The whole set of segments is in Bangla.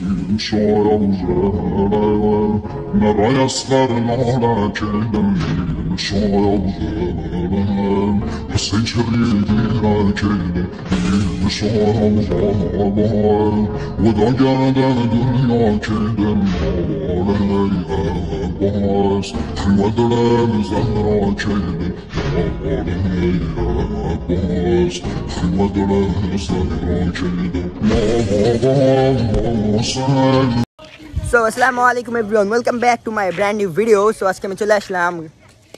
So Assalamualaikum everyone, welcome back to my brand new video. So आज के मैं चले আসলাম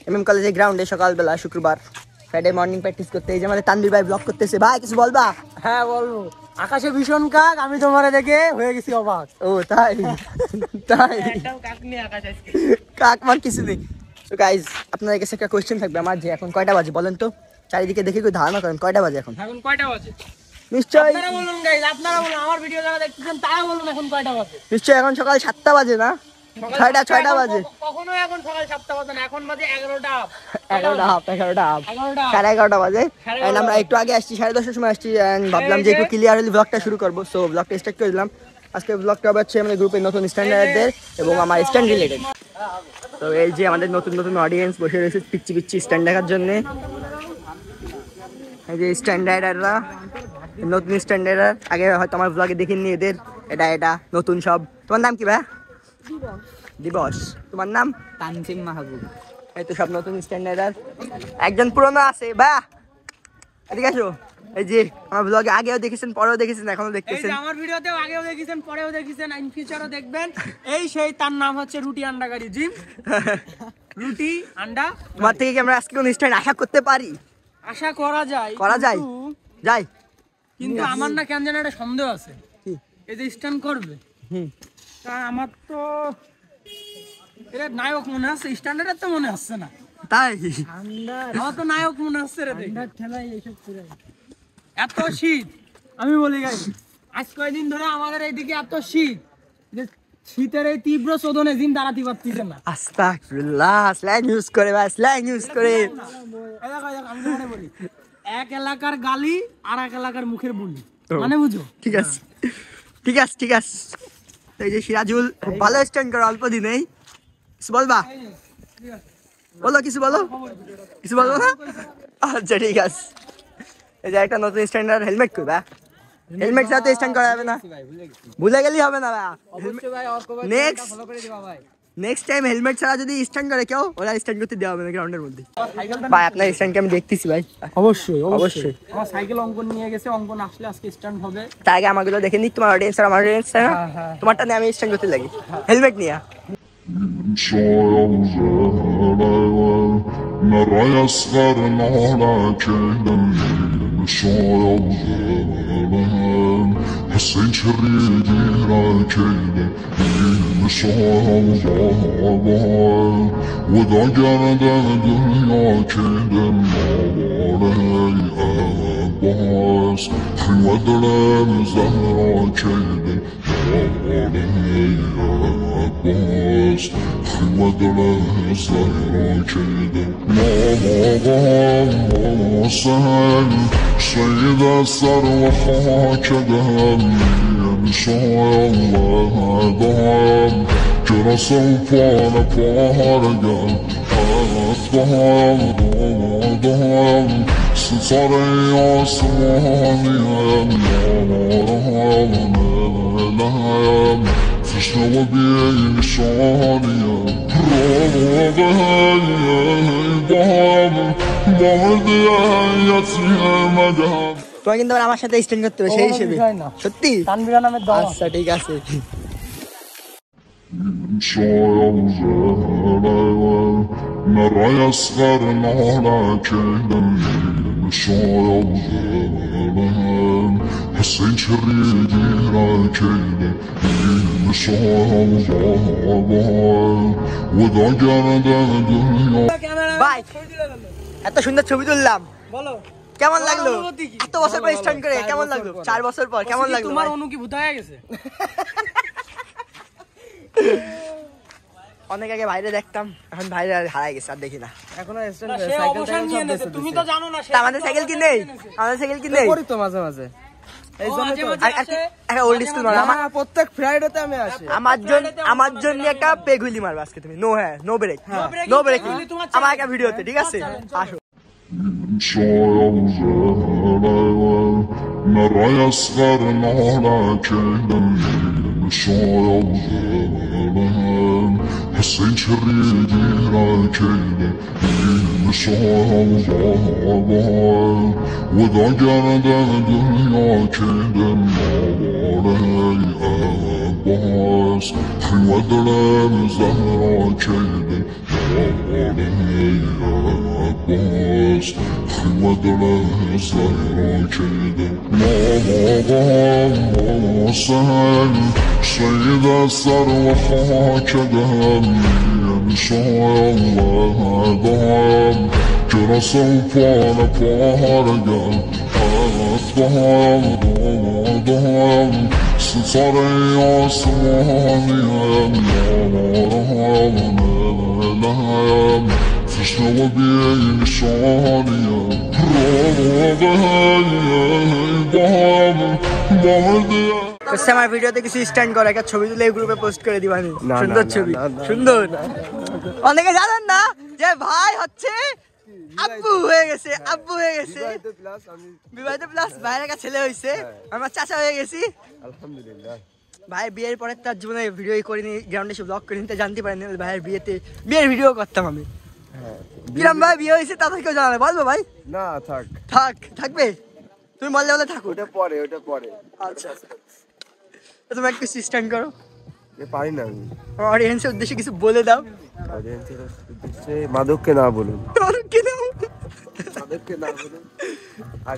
एमएम কলেজে গ্রাউন্ডে সকালবেলা শুক্রবার ফ্রাইডে মর্নিং প্র্যাকটিস করতে। এই যে আমাদের তানভীর ভাই ব্লগ করতেছে। ভাই কিছু বলবা? হ্যাঁ বলবো, আকাশে ভীষণ কাক, আমি তোমারে দেখে হয়ে গেছি অবাক। ও তাই তাই একদম কাক নিয়ে আকাশ আজকে কাক মার কিছু নেই। তো গাইস আপনাদের কাছে একটা কোশ্চেন থাকবে আমার, যে এখন কয়টা বাজে বলেন তো? চারিদিকে দেখে কেউ ধারণা করেন কয়টা বাজে এখন? এখন কয়টা বাজে? নিশ্চয়ই আপনারা বলুন গাইস, আপনারা বলুন, আমার ভিডিও যারা দেখতেছেন তারা বলুন এখন কয়টা বাজে। নিশ্চয়ই এখন সকাল 7টা বাজে না? 6টা বাজে। কখনো এখন সকাল 7টা বাজে না, এখন বাজে 11টা হাফ। 11:30 বাজে। এন্ড আমরা একটু আগে আসছি, 10:30 সময় আসছি। এন্ড ভাবলাম যে একটু ক্লিয়ারলি ব্লগটা শুরু করব। সো ব্লগটা স্টার্ট করে দিলাম। আজকে ব্লগটা হচ্ছে আমাদের গ্রুপের নতুন স্ট্যান্ডার্ডদের এবং আমার স্ট্যান্ড রিলেটেড। তো এই যে আমাদের নতুন নতুন অডিয়েন্স বসে রয়েছে পিচ্ছি পিচ্ছি স্ট্যান্ড দেখার জন্য। এই যে স্ট্যান্ডার্ডাররা, নতুন স্ট্যান্ডার্ডার, আগে হয়তো আমার ব্লগে দেখিনি এদের। এটা নতুন সব। তোমার নাম কি ভাই? দিবস। তোমার নাম? তানজিম মাহবুব। এই তো সব নতুন স্ট্যান্ডার্ডার। একজন পুরনো আছে বা এদিকে আসো। এই যে আমার ব্লগে আগেও দেখেছেন, পরেও দেখেছেন, এখনো দেখতেছেন। এই যে আমার ভিডিওতেও আগেও দেখেছেন, পরেও দেখেছেন, ইন ফিউচারও দেখবেন। এই সেই তার নাম হচ্ছে রুটি আন্ডা গাড়ি জিম। রুটি আন্ডা। তোমার থেকে কি আমরা আজকে কোন স্ট্যান্ড আশা করতে পারি? আশা করা যায়, যাই কিন্তু আমার না কেন যেন একটা সন্দেহ আছে। এই যে স্ট্যান্ড করবে, তা আমার তো এরা নায়ক মনে হচ্ছে, স্ট্যান্ডার্ড তো মনে হচ্ছে না। তাই আমার তো নায়ক মনে হচ্ছে রে। এত শীত, আমি বলি গাই, আজ কয়েকদিন ধরে আমাদের এইদিকে এত শীত যে শীতের এই তীব্র শোধনে জিম দাঁড়াতে পারতেছে না। আস্তাগফিরুল্লাহ, স্ল্যাং ইউজ করে ভাই, স্ল্যাং ইউজ করে। আমি তোমাকে বলি, এক এলাকার গালি আর এক এলাকার মুখের বুলি, মানে বুঝো? ঠিক আছে ঠিক আছে ঠিক আছে। এই যে সিরাজুল খুব ভালো স্ট্যান্ড করে অল্প দিনেই। কিছু বলবা? বলো, কিছু বলো। কিছু বলবো না? আচ্ছা ঠিক আছে। এই যে একটা নতুন স্ট্যান্ডার্ড হেলমেট করবা। হেলমেট ছাড়া তো স্ট্যান্ড করা যাবে না। ভুলে গেলেই হবে না ভাই। নেক্সট টাইম হেলমেট ছাড়া যদি স্ট্যান্ড করে কেউ, ওরা স্ট্যান্ড করতে দেওয়া হবে না গ্রাউন্ডের মধ্যে। ভাই আপনার স্ট্যান্ডকে আমি দেখতেছি ভাই। অবশ্যই অবশ্যই। আমার সাইকেল অঙ্কন নিয়ে গেছে, অঙ্কন আসলে আজকে স্ট্যান্ড হবে। তার আগে আমাগুলো দেখে নিই, তোমার অডিয়েন্স আর আমার অডিয়েন্স। তোমারটা নিয়ে আমি স্ট্যান্ড করতে লাগি হেলমেট নিয়ে। حسين شريدي راكينا وذا قرد الدنيا كيدا علي أباس حلوة دلال زهرا كيدا علي أباس حلوة دلال زهرا كيدا ما سهل سيدة الثروة هكذا شاء الله ضام جرى سوف نفارقا ضام صاري عصماني فشنو بين شاني তোমার কিন্তু আমার সাথে স্ট্যান্ড করতে হবে সেই হিসেবে। সত্যি? তানভীর নামের দল। আচ্ছা ঠিক আছে। حسين شريدي راكينا وذا قرد الدنيا। ভাই এত সুন্দর ছবি তুললাম, বলো কেমন লাগলো? এত বছর পর স্ট্যান্ড করে কেমন লাগলো? 4 বছর পর কেমন লাগলো? তোমার অনুভূতি হয়ে গেছে? অনেক আগে বাইরে দেখতাম, এখন বাইরে হারাই গেছে, আর দেখি না। এখনো সাইকেল নিয়ে নেছে, তুমি তো জানো না। আমাদের সাইকেল কি নেই? আমাদের সাইকেল কি নেই? তো মাঝে মাঝে এই জন্য তো একটা ওল্ড স্কুল মারো আমার আমার প্রত্যেক ফ্রাইডেতে আমি আসি। আমার জন্য একটা পেগুলি মারবা আজকে তুমি নো ব্রেক নো ব্রেক আমার একটা ভিডিওতে ঠিক আছে আসো نرى يصغر نهلا كيدا مشايا وزمان حسين شريدي هنا كيدا مشايا وزمان وذا جرد الدنيا كيدا علي أباس حلوة دلال زهرا كيدا علي أباس حلوة دلال زهرا كيدا ما سهل سيد الثروة هكذا مشايا الله ضام جرى سوف نفارق الضام ضام صاري عصماني يا فشنا وبيعي شعاني আমার ভিডিওতে কিছু স্ট্যান্ড করে একটা ছবি তুলে এই গ্রুপে পোস্ট করে দিবানি সুন্দর ছবি সুন্দর অনেকে জানেন না যে ভাই হচ্ছে আব্বু হয়ে গেছে বিবাহিত প্লাস ভাইয়ের একটা ছেলে হয়েছে আমার চাচা হয়ে গেছি আলহামদুলিল্লাহ। ভাই বিয়ের পরে তার জীবনে ভিডিও করিনি গ্রাউন্ডে সব ব্লগ করিনি জানতে পারিনি ভাইয়ের বিয়ের ভিডিও করতাম আমি কিরম ভাই বিয়ে হয়েছে তা তো কেউ জানালে বলবো ভাই না থাকবে তুমি বললে বলে থাকো ওটা পরে আচ্ছা তুমি একটু স্ট্যান্ড করো পারি না আমি। অডিয়েন্সের উদ্দেশ্যে কিছু বলে দাও অডিয়েন্সের উদ্দেশ্যে মাদককে না বলুন, তোর কি নাম মাদককে না বলুন। আর